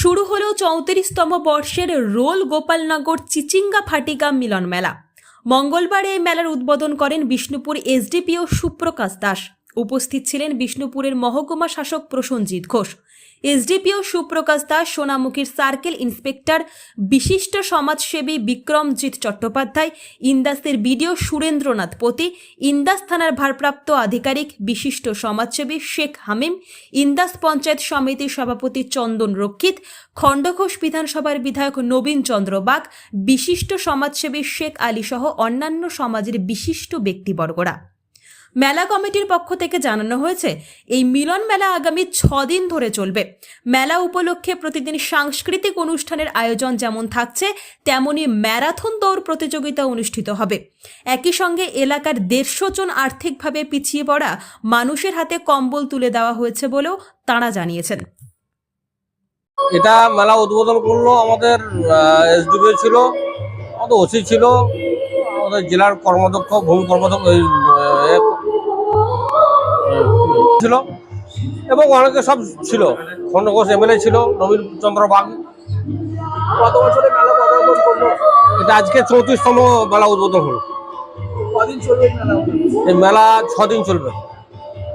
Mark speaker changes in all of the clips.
Speaker 1: শুরু হলো 34তম বর্ষের রোল গোপালনগর চিচিঙ্গা ফাটিকা মিলন মেলা। মঙ্গলবার এই মেলার উদ্বোধন করেন বিষ্ণুপুর এসডিপিও সুপ্রকাশ দাস। উপস্থিত ছিলেন বিষ্ণুপুরের মহকুমা শাসক প্রসেনজিৎ ঘোষ, এসডিপিও সুপ্রকাশ দাস, সোনামুখীর সার্কেল ইন্সপেক্টর বিশিষ্ট সমাজসেবী বিক্রমজিৎ চট্টোপাধ্যায়, ইন্দাসের বিডিও সুরেন্দ্রনাথ পতি, ইন্দাস থানার ভারপ্রাপ্ত আধিকারিক বিশিষ্ট সমাজসেবী শেখ হামিম, ইন্দাস পঞ্চায়েত সমিতির সভাপতি চন্দন রক্ষিত, খণ্ডঘোষ বিধানসভার বিধায়ক নবীন চন্দ্র বাগ, বিশিষ্ট সমাজসেবী শেখ আলী সহ অন্যান্য সমাজের বিশিষ্ট ব্যক্তিবর্গরা। মেলা কমিটির পক্ষ থেকে জানানো হয়েছে, এই মিলন মেলা আগামী 6 দিন ধরে চলবে। মেলা উপলক্ষে প্রতিদিন সাংস্কৃতিক অনুষ্ঠানের আয়োজন যেমন থাকছে, তেমনি ম্যারাথন দৌড় প্রতিযোগিতা অনুষ্ঠিত হবে। একই সঙ্গে এলাকার 150 জন আর্থিকভাবে পিছিয়ে পড়া মানুষের হাতে কম্বল তুলে দেওয়া হয়েছে বলেও তাঁরা জানিয়েছেন।
Speaker 2: এটা মেলা উদ্বোধন করলো আমাদের এসডিপিও ছিল, আমাদের ওসি ছিল, আমাদের জেলার কর্মদক্ষ ভূমি কর্মদক্ষ ছিল এবং অনেকে সব ছিল। খণ্ডঘোষ এমএলএ ছিল, নবীন চন্দ্র বাগ।
Speaker 3: কত বছরে মেলা পদার্পণ করলো?
Speaker 2: এটা আজকে 34তম মেলা উদ্বোধন হলো।
Speaker 3: কদিন চলবে এই মেলা?
Speaker 2: এই মেলা 6 দিন চলবে।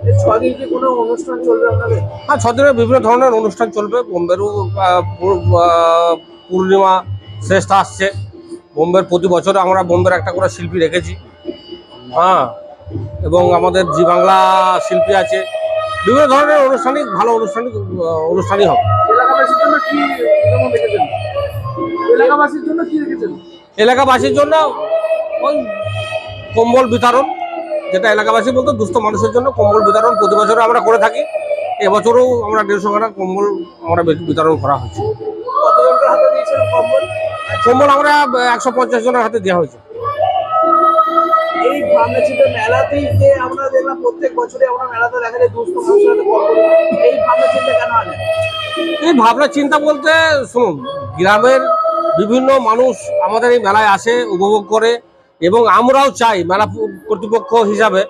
Speaker 3: এই 6 দিন কি কোনো অনুষ্ঠান চলবে আপনাদের?
Speaker 2: হ্যাঁ, 6 দিনে বিভিন্ন ধরনের অনুষ্ঠান চলবে। বোম্বেরও পূর্ণিমা শ্রেষ্ঠ আসছে। বোম্বের প্রতি বছরে আমরা বোম্বের একটা করে শিল্পী রেখেছি। হ্যাঁ, এবং আমাদের জি বাংলা শিল্পী আছে। বিভিন্ন ধরনের ভালো অনুষ্ঠানই হবে।
Speaker 3: এলাকাবাসীর জন্য কি যেমন রেখেছেন? এলাকাবাসীর জন্য কি রেখেছেন?
Speaker 2: এলাকাবাসীর জন্য ওই কম্বল বিতরণ, যেটা এলাকাবাসী বলতে দুস্থ মানুষের জন্য কম্বল বিতরণ প্রতি বছরে আমরা করে থাকি। এবছরও আমরা 150 খানা কম্বল আমরা বিতরণ করা হয়েছে।
Speaker 3: কতজনকে হাতে দিয়েছেন কম্বল?
Speaker 2: কম্বল আমরা 150 জনের হাতে দেওয়া হয়েছে।
Speaker 3: এই ভাবনা চিন্তা মেলাতেই যে আমরা দেখলাম প্রত্যেক বছরে আমরা মেলাতে দেখা যায় দুস্থ মানুষের হাতে কম্বল, এই ভাবনা চিন্তা কেন আনেন?
Speaker 2: এই ভাবনা চিন্তা বলতে শুনুন, গ্রামের বিভিন্ন মানুষ আমাদের এই মেলায় আসে, উপভোগ করে, এবং আমরাও চাই মেলা কর্তৃপক্ষ হিসাবে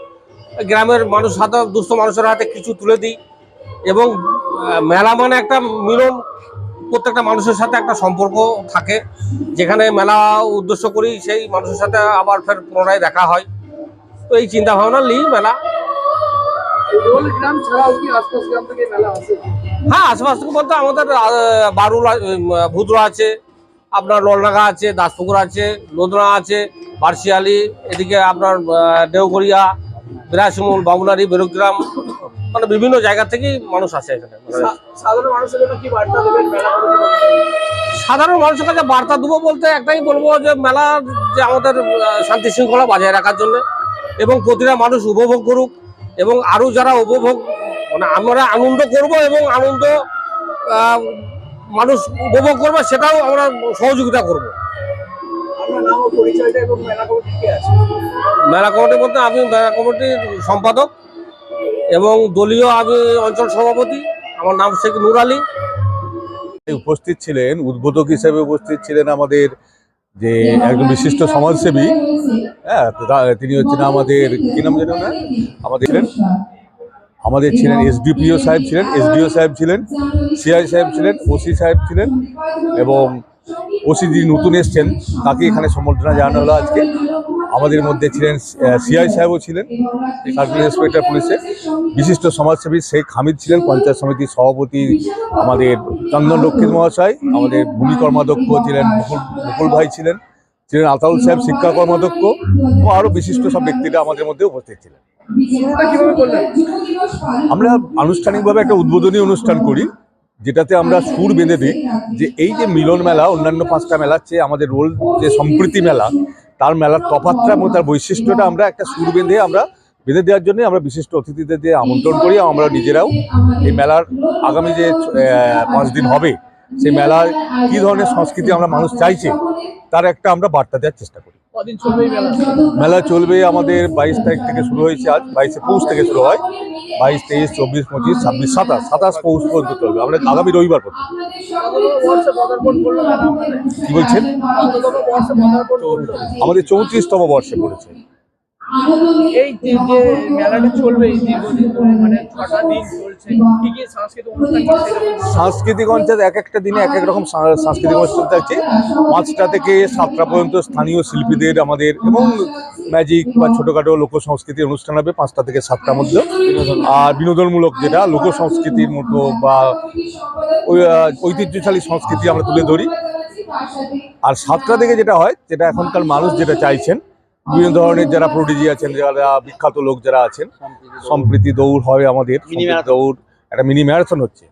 Speaker 2: গ্রামের মানুষ হাতে, দুস্থ মানুষের হাতে কিছু তুলে দিই। এবং মেলা মানে একটা মিলন, প্রত্যেকটা মানুষের সাথে একটা সম্পর্ক থাকে। যেখানে মেলা উদ্দেশ্য করি সেই মানুষের সাথে আবার ফের পুনরায় দেখা হয়। তো এই চিন্তা ভাবনা নিয়েই মেলা।
Speaker 3: রোল গ্রাম ছাড়াও কি আশপাশ গ্রাম থেকে মেলা আসে?
Speaker 2: হ্যাঁ, আশেপাশ থেকে বলতে আমাদের বারুল, ভুদ্রা আছে, আপনার নলডাঙ্গা আছে, দাসপুকুর আছে, লোদনা আছে, বার্শিয়ালি, এদিকে আপনার দেওঘরিয়া, বিরাশমূল, বাবুনারি, বেরুগ্রাম, মানে বিভিন্ন জায়গা থেকেই মানুষ আসে এখানে।
Speaker 3: সাধারণ মানুষের জন্য কি বার্তা দেবেন মেলা কমিটি?
Speaker 2: সাধারণ মানুষের কাছে বার্তা দেবো বলতে একটাই বলবো, যে মেলা যে আমাদের শান্তি শৃঙ্খলা বজায় রাখার জন্য, এবং প্রতিটা মানুষ উপভোগ করুক, এবং আরও যারা উপভোগ, মানে আমরা আনন্দ করব এবং আনন্দ মানুষ উপভোগ করবে, সেটাও আমরা সহযোগিতা করব।
Speaker 3: আপনার নাম ও পরিচয়টা এবং মেলা কমিটি কে আছে?
Speaker 2: মেলা কমিটি বলতে আমি মেলা কমিটির সম্পাদক এবং দলীয় আমি অঞ্চল সভাপতি। আমার নাম শেখ নূর আলী।
Speaker 4: উপস্থিত ছিলেন, উদ্বোধক হিসেবে উপস্থিত ছিলেন আমাদের যে একজন বিশিষ্ট সমাজসেবী। হ্যাঁ, তিনি হচ্ছেন আমাদের কি নাম জানেন না, আমাদের ছিলেন এসডিপিও সাহেব ছিলেন, এসডিও সাহেব ছিলেন, সিআই সাহেব ছিলেন, ওসি সাহেব ছিলেন, এবং ওসি যিনি নতুন এসছেন তাকে এখানে সম্বর্ধনা জানানো হলো আজকে। আমাদের মধ্যে ছিলেন সিআই সাহেবও ছিলেন, সার্কেল ইন্সপেক্টর পুলিশের। বিশিষ্ট সমাজসেবী শেখ হামিদ ছিলেন, পঞ্চায়েত সমিতির সভাপতি আমাদের চন্দন রক্ষিত মহাশয়, আমাদের ভূমি কর্মাধ্যক্ষ ছিলেন মুকুল ভাই ছিলেন আতাউল সাহেব শিক্ষা কর্মাধ্যক্ষ, ও আরও বিশিষ্ট সব ব্যক্তিরা আমাদের মধ্যে উপস্থিত ছিলেন।
Speaker 3: কিভাবে করলেন?
Speaker 4: আমরা আনুষ্ঠানিকভাবে একটা উদ্বোধনী অনুষ্ঠান করি, যেটাতে আমরা সুর বেঁধে দিই যে এই যে মিলন মেলা অন্যান্য 5টা মেলার চেয়ে আমাদের রোল যে সম্প্রীতি মেলা, তার মেলার তফাৎটা এবং তার বৈশিষ্ট্যটা আমরা একটা সুর বেঁধে দেওয়ার জন্য আমরা বিশিষ্ট অতিথিদের দিয়ে আমন্ত্রণ করি। আমরা নিজেরাও এই মেলার আগামী যে 5 দিন হবে, সেই মেলার কী ধরনের সংস্কৃতি আমরা মানুষ চাইছে তার একটা আমরা বার্তা দেওয়ার চেষ্টা করি।
Speaker 3: কদিন চলবে এই মেলা?
Speaker 4: মেলা চলবে আমাদের 22 তারিখ থেকে শুরু হয়েছে, আজ 22শে পৌষ থেকে শুরু হয়, 22, 23, 24, 25, 26, 27 পৌষ পর্যন্ত চলবে। আমরা আগামী রবিবার পর্যন্ত। কি বলছেন? আমাদের 34তম বর্ষে পড়েছে।
Speaker 3: এই যে মেলাটা চলবে এই দীর্ঘদিন ধরে, মানে 6টা দিন চলছে, কি কি সাংস্কৃতিক অনুষ্ঠান কি সেরকম?
Speaker 4: সাংস্কৃতিক অঞ্চল এক একটা দিনে এক এক রকম সাংস্কৃতিক অনুষ্ঠান থাকছে। 5টা থেকে 7টা পর্যন্ত স্থানীয় শিল্পীদের আমাদের এবং ম্যাজিক বা ছোটোখাটো লোক সংস্কৃতির অনুষ্ঠান হবে 5টা থেকে 7টার মধ্যে। আর বিনোদনমূলক যেটা লোক সংস্কৃতির মতো বা ঐতিহ্যশালী সংস্কৃতি আমরা তুলে ধরি। আর 7টা থেকে যেটা হয়, যেটা এখনকার মানুষ যেটা চাইছেন, বিভিন্ন ধরনের যারা প্রোডিজি আছেন, যারা বিখ্যাত লোক যারা আছেন, সম্প্রীতি দৌড় হয় আমাদের, সম্প্রীতি দৌড় একটা মিনি ম্যারাথন হচ্ছে।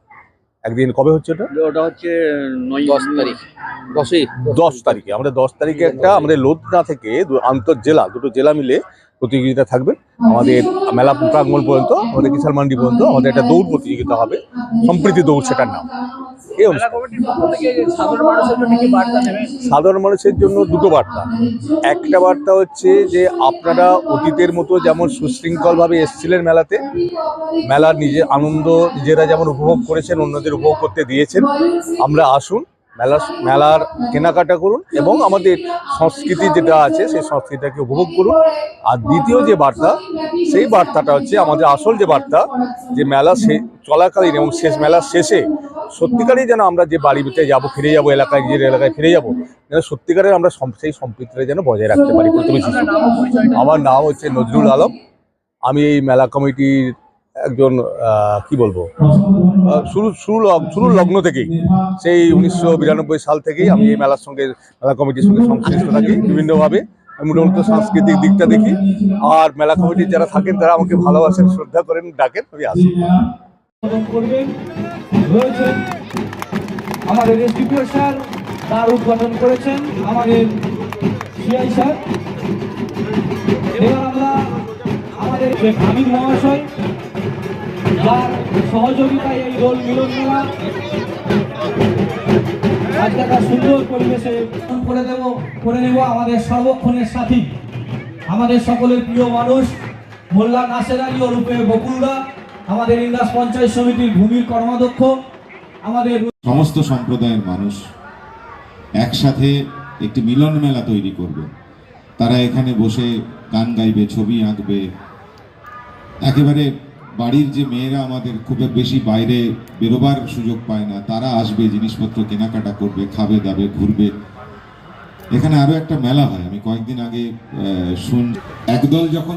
Speaker 4: একদিন কবে হচ্ছে
Speaker 5: ওটা হচ্ছে 10 তারিখ
Speaker 4: 10 তারিখে। আমাদের 10 তারিখে একটা আমাদের লোধনা থেকে আন্তঃজেলা দুটো জেলা মিলে প্রতিযোগিতা থাকবে। আমাদের মেলা প্রাঙ্গণ পর্যন্ত, আমাদের কিষাণ মান্ডি পর্যন্ত আমাদের একটা দৌড় প্রতিযোগিতা হবে, সম্প্রীতি দৌড় সেটার নাম। এই
Speaker 3: মেলা কমিটির পক্ষ থেকে সাধারণ মানুষের জন্য কি বার্তা নেবেন?
Speaker 4: সাধারণ মানুষের জন্য দুটো বার্তা। একটা বার্তা হচ্ছে যে আপনারা অতীতের মতো যেমন সুশৃঙ্খলভাবে এসেছিলেন মেলাতে, মেলার নিজের আনন্দ নিজেরা যেমন উপভোগ করেছেন, অন্যদের উপভোগ করতে দিয়েছেন, আমরা আসুন মেলার কেনাকাটা করুন এবং আমাদের সংস্কৃতি যেটা আছে সেই সংস্কৃতিটাকে উপভোগ করুন। আর দ্বিতীয় যে বার্তা, সেই বার্তাটা হচ্ছে আমাদের আসল যে বার্তা, যে মেলা চলাকালীন এবং মেলার শেষে সত্যিকারই যেন আমরা যে বাড়িতে যাবো, ফিরে যাবো এলাকায়, নিজের এলাকায় ফিরে যাবো, যেন সত্যিকারের আমরা সেই সম্প্রীতিটা যেন বজায় রাখতে পারি প্রতিবেশী। আমার নাম হচ্ছে নজরুল আলম। আমি এই মেলা কমিটির একজন কি বলবো, শুরু লগ্ন থেকেই, সেই 1992 সাল থেকেই আমি এই মেলা কমিটির সঙ্গে সংশ্লিষ্ট থাকি বিভিন্নভাবে। আমি মূলত সাংস্কৃতিক দিকটা দেখি, আর মেলা কমিটির যারা থাকেন তারা আমাকে ভালোবাসেন, শ্রদ্ধা করেন, ডাকেন, আমি আসি।
Speaker 6: আমাদের এসডিপিও স্যার তার উদ্বোধন করেছেন আমাদের সিআই স্যার। এবার আমরা আমাদের হামিদ মহাশয়, যার সহযোগিতায় এই দোল মিলন মেলা আজকে একটা সুন্দর পরিবেশে করে নেব আমাদের সর্বক্ষণের সাথী, আমাদের সকলের প্রিয় মানুষ মোল্লা নাসের আলী ওরূপে বকুলদা, আমাদের ইন্দাস পঞ্চায়েত সমিতির ভূমির কর্মাধ্যক্ষ, আমাদের
Speaker 7: সমস্ত সম্প্রদায়ের মানুষ একসাথে একটি মিলন মেলা তৈরি করবে। তারা এখানে বসে গান গাইবে, ছবি আঁকবে। একেবারে বাড়ির যে মেয়েরা আমাদের খুব বেশি বাইরে বেরোবার সুযোগ পায় না, তারা আসবে, জিনিসপত্র কেনাকাটা করবে, খাবে দাবে, ঘুরবে। এখানে আরো একটা মেলা হয়, আমি কয়েকদিন আগে একদল যখন